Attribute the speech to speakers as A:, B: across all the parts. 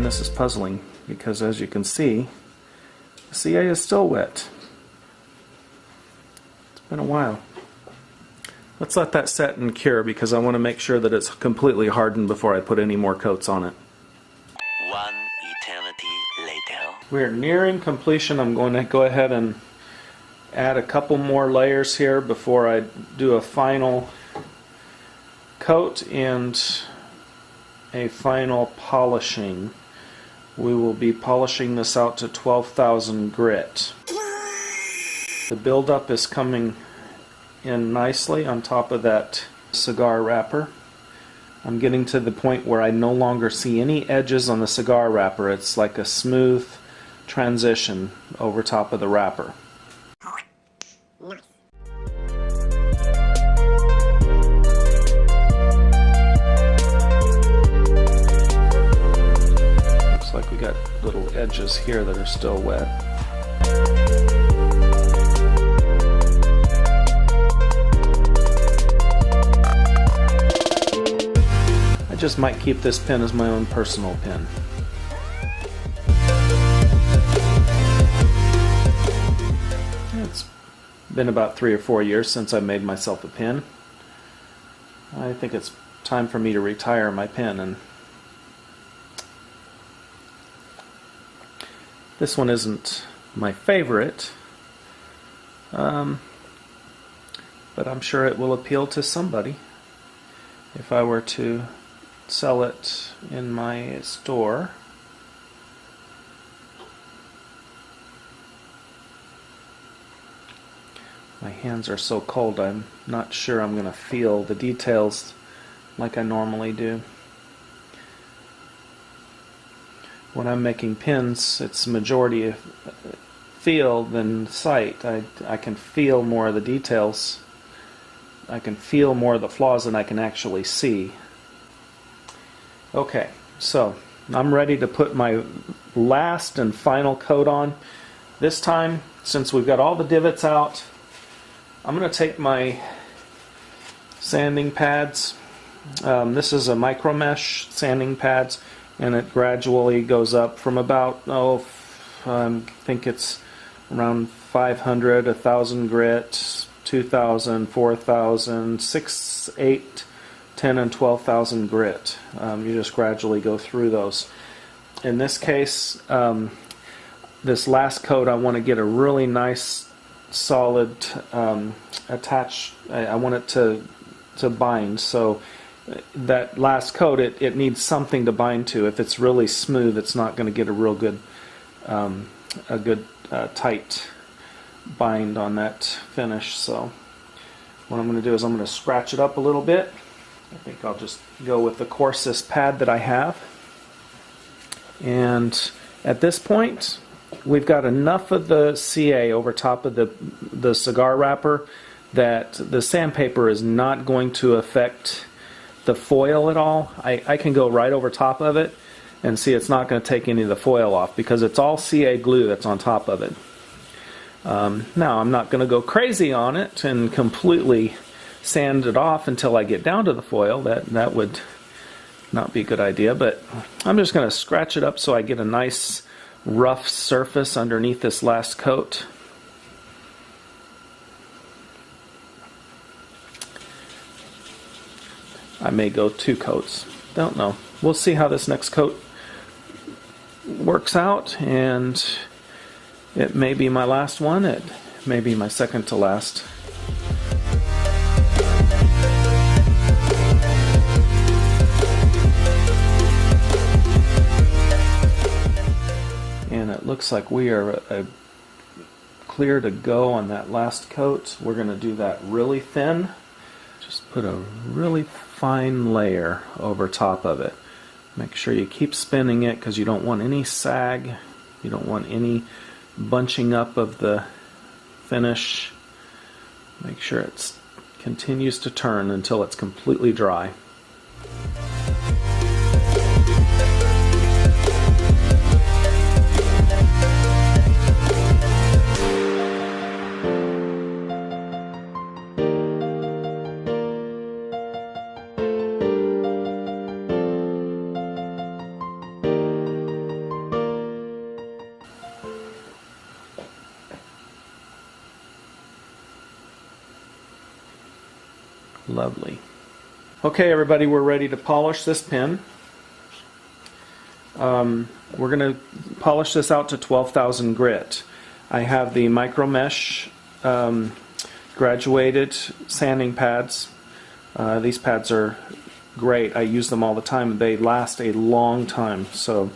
A: find this is puzzling because, as you can see, the CA is still wet. It's been a while. Let's let that set and cure because I want to make sure that it's completely hardened before I put any more coats on it.
B: One eternity later.
A: We're nearing completion. I'm going to go ahead and add a couple more layers here before I do a final coat and a final polishing. We will be polishing this out to 12,000 grit. The buildup is coming in nicely on top of that cigar wrapper. I'm getting to the point where I no longer see any edges on the cigar wrapper. It's like a smooth transition over top of the wrapper.
C: Nice.
A: Looks like we got little edges here that are still wet. I just might keep this pen as my own personal pen. It's been about 3 or 4 years since I made myself a pen. I think it's time for me to retire my pen, and this one isn't my favorite, but I'm sure it will appeal to somebody if I were to sell it in my store. My hands are so cold I'm not sure I'm going to feel the details like I normally do. When I'm making pins, it's majority of feel than sight. I can feel more of the details. I can feel more of the flaws than I can actually see. Okay, so I'm ready to put my last and final coat on. This time, since we've got all the divots out, I'm going to take my sanding pads. This is a micro mesh sanding pads, and it gradually goes up from about, I think it's around 500, 1,000 grit, 2,000, 4,000, 6, 8, 10, and 12,000 grit. You just gradually go through those. In this case, this last coat, I want to get a really nice, solid attach. I want it to bind. So that last coat, it needs something to bind to. If it's really smooth, it's not going to get a real good, tight bind on that finish. So what I'm going to do is I'm going to scratch it up a little bit. I think I'll just go with the coarsest pad that I have. And at this point, we've got enough of the CA over top of the cigar wrapper that the sandpaper is not going to affect the foil at all. I can go right over top of it and see it's not going to take any of the foil off because it's all CA glue that's on top of it. Now, I'm not going to go crazy on it and completely sand it off until I get down to the foil. That would not be a good idea, but I'm just going to scratch it up so I get a nice rough surface underneath this last coat. I may go 2 coats. Don't know. We'll see how this next coat works out, and it may be my last one. It may be my second to last. And it looks like we are clear to go on that last coat. We're going to do that really thin. Just put a really fine layer over top of it. Make sure you keep spinning it because you don't want any sag. You don't want any bunching up of the finish. Make sure it continues to turn until it's completely dry. Lovely. Okay, everybody, we're ready to polish this pen. We're going to polish this out to 12,000 grit. I have the micro mesh graduated sanding pads. These pads are great. I use them all the time. They last a long time. So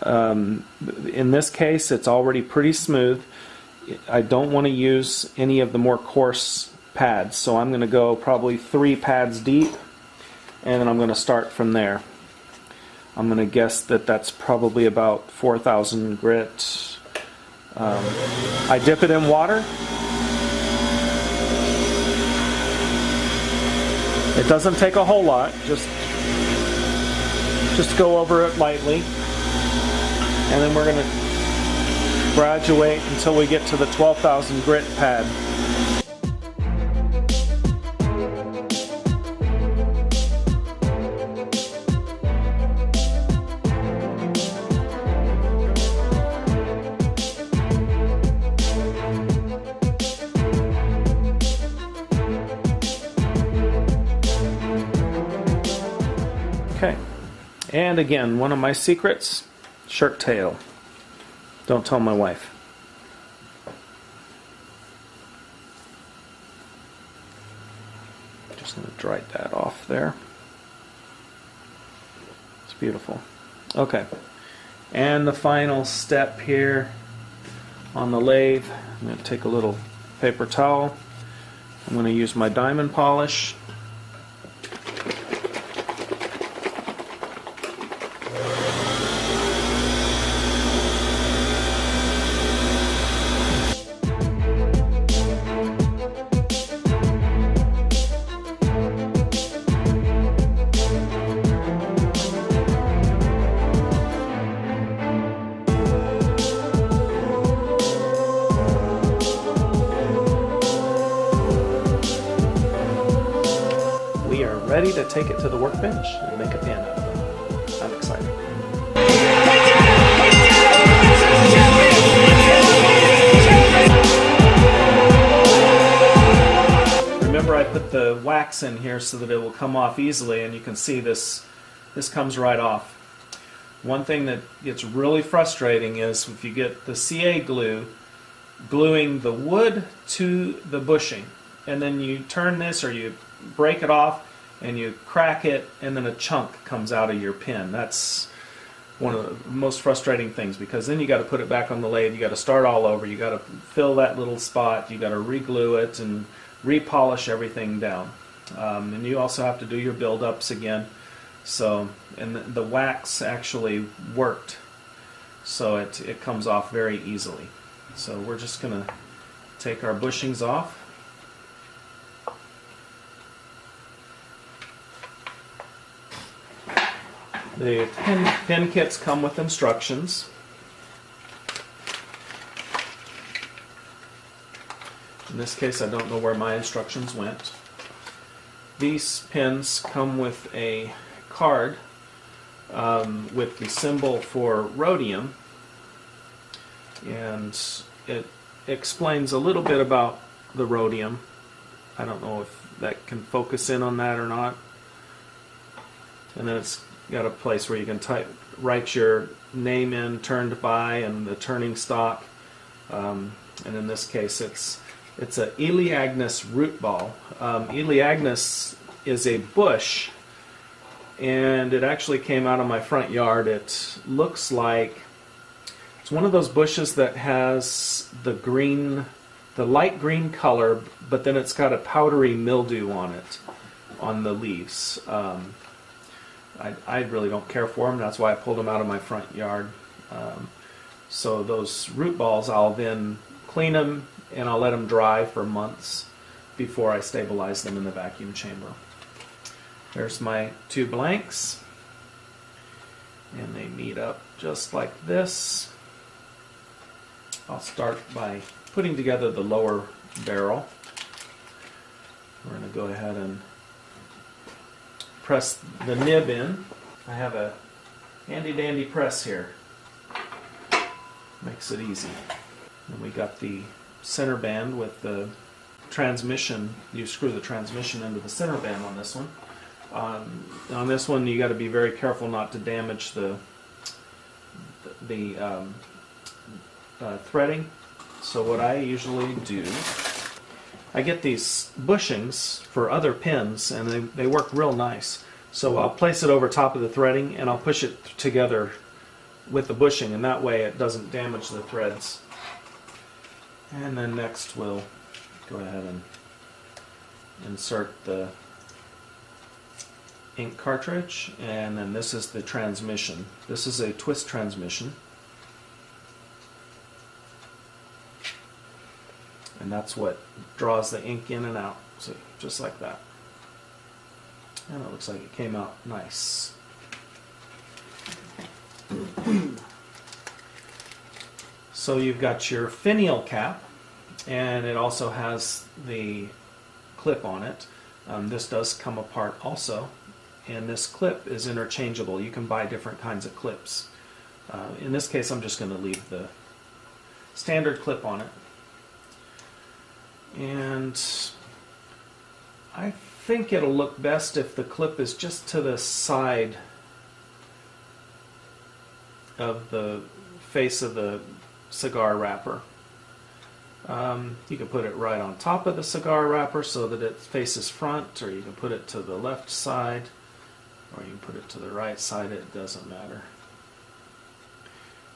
A: in this case, it's already pretty smooth. I don't want to use any of the more coarse pads, so I'm going to go probably 3 pads deep, and then I'm going to start from there. I'm going to guess that that's probably about 4,000 grit. I dip it in water. It doesn't take a whole lot. Just go over it lightly, and then we're going to graduate until we get to the 12,000 grit pad. Okay, and again, one of my secrets, shirt tail. Don't tell my wife. Just going to dry that off there. It's beautiful. Okay, and the final step here on the lathe, I'm going to take a little paper towel. I'm going to use my diamond polish. We are ready to take it to the workbench and make a pen out of it. I'm excited. Remember, I put the wax in here so that it will come off easily, and you can see this comes right off. One thing that gets really frustrating is if you get the CA glue gluing the wood to the bushing, and then you turn this or you break it off and you crack it, and then a chunk comes out of your pen. That's one of the most frustrating things, because then you got to put it back on the lathe, you got to start all over, you got to fill that little spot, you got to re-glue it and repolish everything down. And you also have to do your build-ups again. So, and the wax actually worked, so it comes off very easily. So we're just going to take our bushings off. The pen kits come with instructions. In this case, I don't know where my instructions went. These pens come with a card with the symbol for rhodium, and it explains a little bit about the rhodium. I don't know if that can focus in on that or not. And then it's got a place where you can write your name in, turned by, and the turning stock. And in this case, it's a Elaeagnus root ball. Elaeagnus is a bush, and it actually came out of my front yard. It looks like it's one of those bushes that has the light green color, but then it's got a powdery mildew on it, on the leaves. I really don't care for them. That's why I pulled them out of my front yard. So those root balls, I'll then clean them and I'll let them dry for months before I stabilize them in the vacuum chamber. There's my 2 blanks, and they meet up just like this. I'll start by putting together the lower barrel. We're going to go ahead and press the nib in. I have a handy dandy press here. Makes it easy. And we got the center band with the transmission, you screw the transmission into the center band on this one. On this one, you got to be very careful not to damage the threading. So what I usually do, I get these bushings for other pins, and they work real nice. So I'll place it over top of the threading, and I'll push it together with the bushing, and that way it doesn't damage the threads. And then next we'll go ahead and insert the ink cartridge, and then this is the transmission. This is a twist transmission, and that's what draws the ink in and out. So just like that. And it looks like it came out nice. So you've got your finial cap, and it also has the clip on it. This does come apart also, and this clip is interchangeable. You can buy different kinds of clips. In this case, I'm just going to leave the standard clip on it. And I think it'll look best if the clip is just to the side of the face of the cigar wrapper. You can put it right on top of the cigar wrapper so that it faces front, or you can put it to the left side, or you can put it to the right side. It doesn't matter.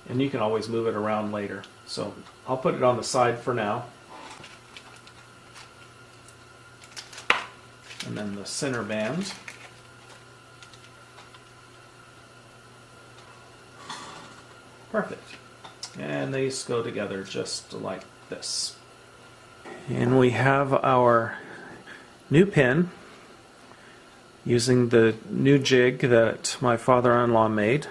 A: And you can always move it around later. So I'll put it on the side for now. And then the center band. Perfect. And these go together just like this. And we have our new pen using the new jig that my father-in-law made.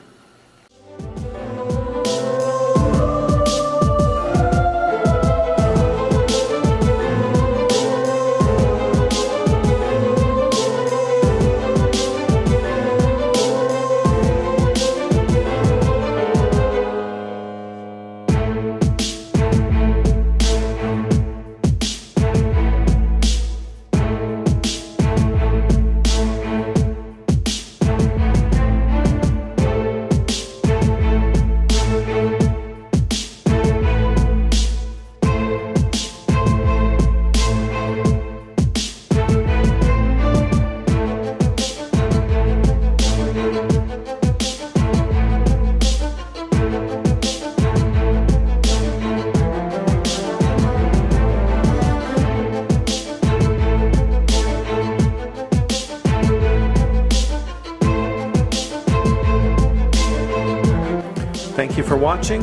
A: Thank you for watching.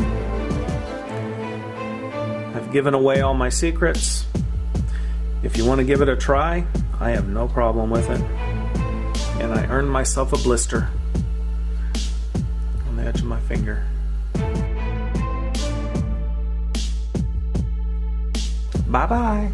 A: I've given away all my secrets. If you want to give it a try, I have no problem with it. And I earned myself a blister on the edge of my finger. Bye-bye.